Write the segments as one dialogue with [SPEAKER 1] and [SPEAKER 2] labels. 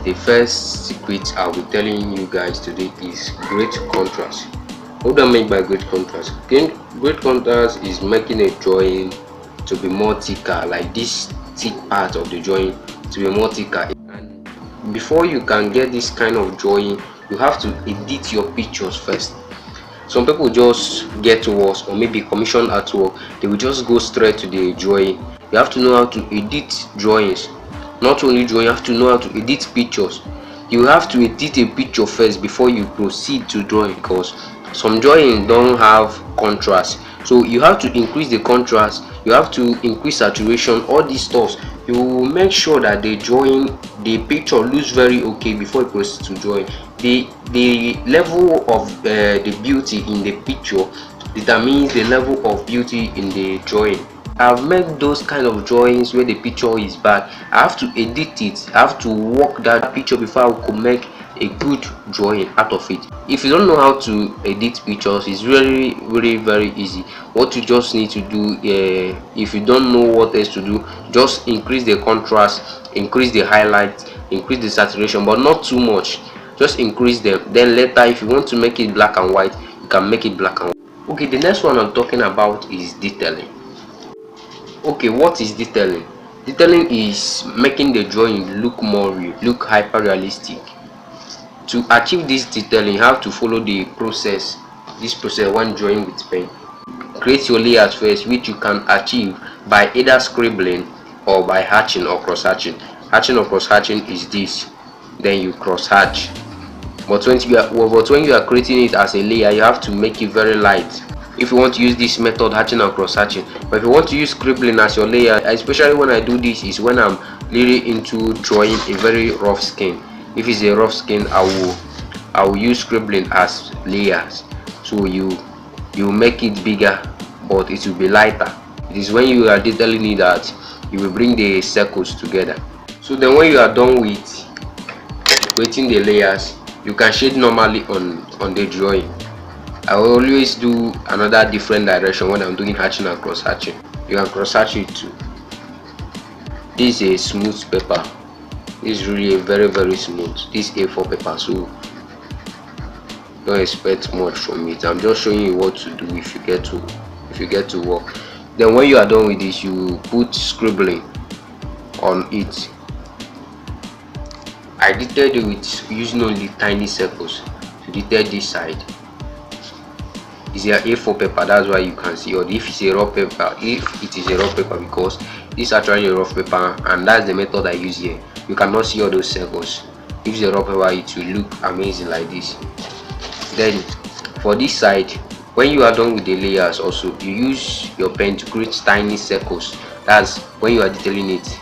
[SPEAKER 1] the first secret I'll be telling you guys today is great contrast. What do I mean by great contrast? Great contrast is making a drawing to be more thicker, like this thick part of the drawing to be more thicker. And before you can get this kind of drawing, you have to edit your pictures first. Some people just get to work or maybe commission artwork, they will just go straight to the drawing. You have to know how to edit drawings. Not only drawing, you have to know how to edit pictures. You have to edit a picture first before you proceed to drawing, because some drawing don't have contrast. So you have to increase the contrast, you have to increase saturation, all these stuff. You will make sure that the drawing, the picture looks very okay before you proceed to drawing. The level of the beauty in the picture determines the level of beauty in the drawing. I've made those kind of drawings where the picture is bad. I have to edit it, I have to work that picture before I could make a good drawing out of it. If you don't know how to edit pictures, it's very easy. What you just need to do, if you don't know what else to do, just increase the contrast, increase the highlight, increase the saturation, but not too much. Just increase them. Then later, if you want to make it black and white, you can make it black and white. Okay, the next one I'm talking about is detailing. Okay, what is detailing? Detailing is making the drawing look more real, look hyper realistic. To achieve this detailing, you have to follow the process. This process when drawing with pen. Create your layers first, which you can achieve by either scribbling or by hatching or cross hatching. Hatching or cross hatching is this. Then you cross hatch. But when you are creating it as a layer, you have to make it very light. If you want to use this method, hatching and cross hatching. But if you want to use scribbling as your layer, especially when I do this, is when I'm really into drawing a very rough skin. If it's a rough skin, I will use scribbling as layers. So you make it bigger, but it will be lighter. It is when you are detailing it that you will bring the circles together. So then when you are done with creating the layers, you can shade normally on the drawing. I will always do another different direction when I'm doing hatching and cross hatching. You can cross hatch it too. This is a smooth paper. This is really a very smooth. This A4 paper, so don't expect much from it. I'm just showing you what to do if you get to work. Then when you are done with this, you put scribbling on it. I detailed it with using only tiny circles to detail this side. It's a A4 paper, that's why you can see. Or if it's a raw paper, if it is a raw paper, because this is actually a rough paper, and that's the method I use here. You cannot see all those circles. If it's a raw paper, it will look amazing like this. Then for this side, when you are done with the layers, also you use your pen to create tiny circles. That's when you are detailing it.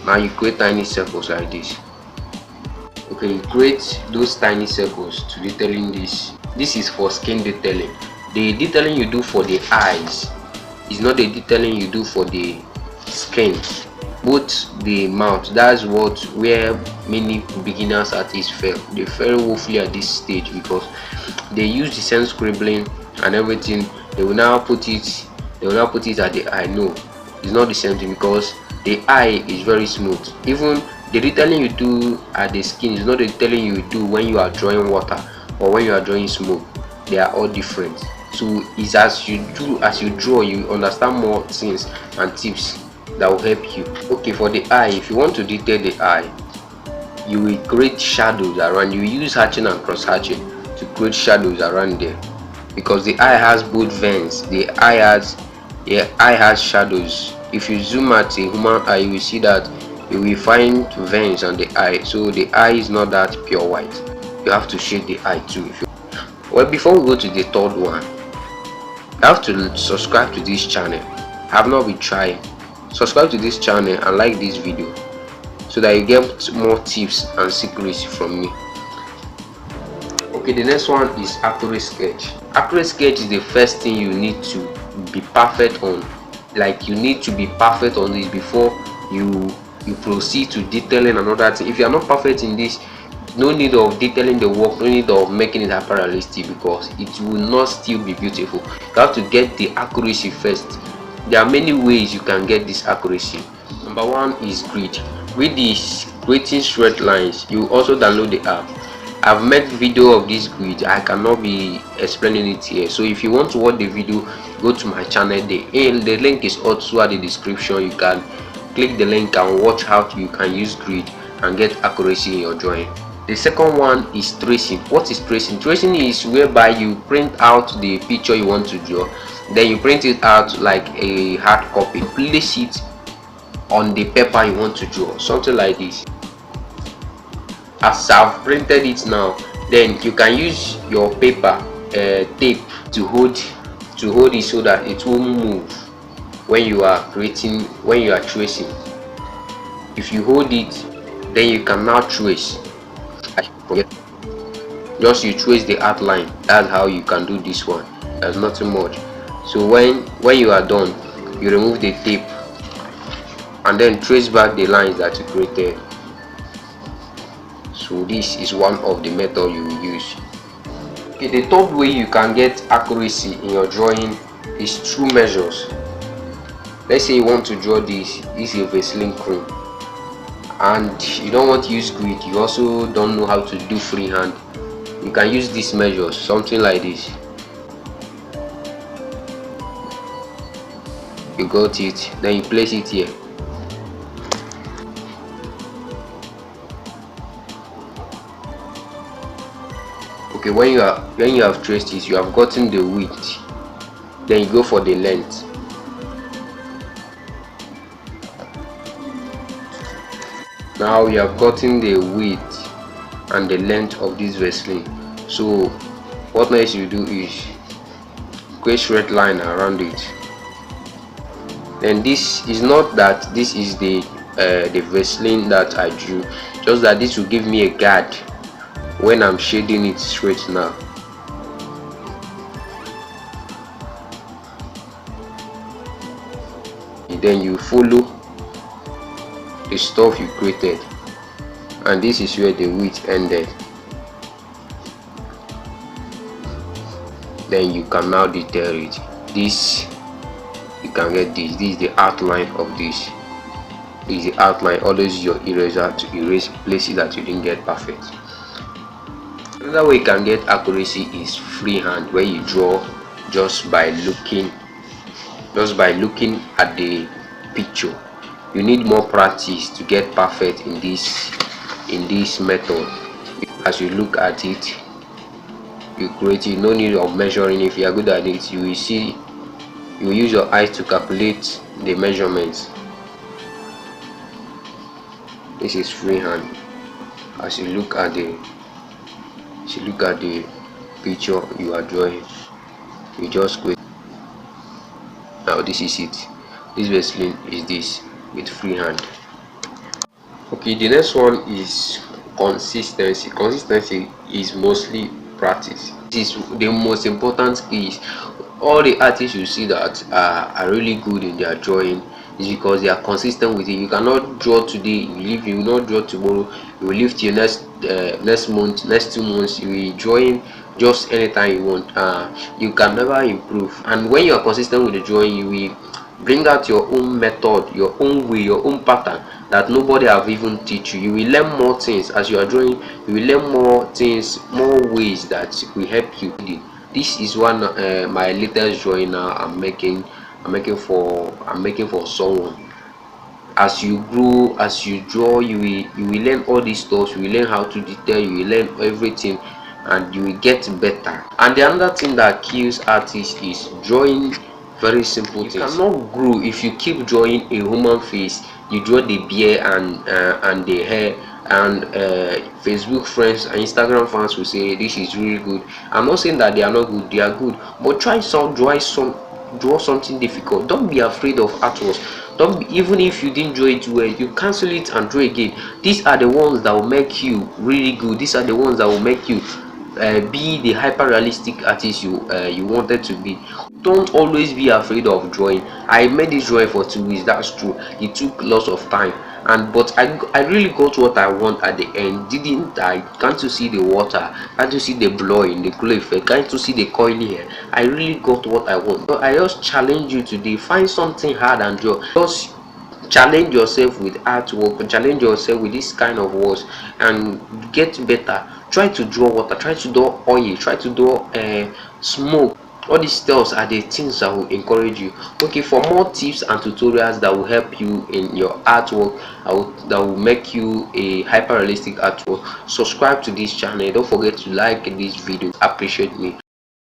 [SPEAKER 1] Now you create tiny circles like this. Okay, you create those tiny circles to detailing this. This is for skin detailing. The detailing you do for the eyes is not the detailing you do for the skin. Both the mouth, that's where many beginners artists fail. They fail woefully at this stage because they use the same scribbling and everything. They will now put it at the eye. No, it's not the same thing, because the eye is very smooth. Even the detailing you do at the skin is not the detailing you do when you are drawing water or when you are drawing smoke. They are all different. So it's as you draw, you understand more things and tips that will help you. Okay, for the eye, if you want to detail the eye, you will create shadows around. You use hatching and cross hatching to create shadows around there, because the eye has both veins. The eye has shadows. If you zoom at a human eye, you will see that you will find veins on the eye. So the eye is not that pure white. You have to shade the eye too. Well, before we go to the third one, you have to subscribe to this channel. I have not been trying. Subscribe to this channel and like this video so that you get more tips and secrets from me. Okay, the next one is accurate sketch. Accurate sketch is the first thing you need to be perfect on. Like, you need to be perfect on this before you proceed to detailing another thing. If you are not perfect in this, no need of detailing the work, no need of making it hyper realistic, because it will not still be beautiful. You have to get the accuracy first. There are many ways you can get this accuracy. Number one is grid. Grid is creating straight lines. You also download the app. I've made video of this grid. I cannot be explaining it here, so if you want to watch the video, go to my channel. The link is also at the description. You can click the link and watch how you can use grid and get accuracy in your drawing. The second one is tracing. What is tracing? Tracing is whereby you print out the picture you want to draw, then you print it out like a hard copy, place it on the paper you want to draw, something like this. As I've printed it now, then you can use your paper tape to hold it so that it won't move when you are tracing. If you hold it, then you can now trace. Just you trace the outline. That's how you can do this one. There's nothing much. So when you are done, you remove the tape and then trace back the lines that you created. So this is one of the method you will use. Okay, the third way you can get accuracy in your drawing is through measures. Let's say you want to draw this is a Vaseline cream, and you don't want to use grid, you also don't know how to do freehand. You can use these measures, something like this. You got it, then you place it here. Okay, when you have traced it, you have gotten the width, then you go for the length. Now you have gotten the width and the length of this Vaseline. So what next you do is create straight line around it. Then this is not that this is the Vaseline that I drew, just that this will give me a guard when I'm shading it straight now. Then you follow the stuff you created, and this is where the width ended. Then you can now detail it. This you can get this is the outline of this. This is the outline. Always use your eraser to erase places that you didn't get perfect. Another way you can get accuracy is freehand, where you draw just by looking at the picture. You need more practice to get perfect in this method. As you look at it, you create it. No need of measuring. If you are good at it, you will use your eyes to calculate the measurements. This is freehand. As you look at the picture you are drawing, you just create. Now this is it. This Vaseline is this with freehand. Okay, the next one is consistency. Consistency is mostly practice. This is the most important skill. All the artists you see that are really good in their drawing is because they are consistent with it. You cannot draw today, you will not draw tomorrow, you will live till next month, next 2 months, you will be drawing just anytime you want. You can never improve. And when you are consistent with the drawing, you will bring out your own method, your own way, your own pattern that nobody have even teach you. You will learn more things as you are drawing. You will learn more things, more ways that will help you. This is one my latest drawing now. I'm making for someone. As you grow, as you draw, you will learn all these stuff. You will learn how to detail, you will learn everything, and you will get better. And the another thing that kills artists is drawing very simple things. You cannot grow if you keep drawing a human face. You draw the beard and the hair, and Facebook friends and Instagram fans will say this is really good. I'm not saying that they are not good, they are good, but draw something difficult. Don't be afraid of artworks. Don't be, even if you didn't draw it well, you cancel it and draw again. These are the ones that will make you really good. These are the ones that will make you be the hyper realistic artist you wanted to be. Don't always be afraid of drawing. I made this drawing for 2 weeks, that's true. It took lots of time, but I really got what I want at the end, didn't I? Can't you see the water? Can't you see the blowing, the glow effect? Can't you see the coily hair? I really got what I want. So I just challenge you today, find something hard and draw. Just challenge yourself with artwork, challenge yourself with this kind of works and get better. Try to draw water, try to draw oil, try to draw smoke. All these stuffs are the things that will encourage you. Okay, for more tips and tutorials that will help you in your artwork, that will make you a hyper realistic artwork, subscribe to this channel. Don't forget to like this video. Appreciate me.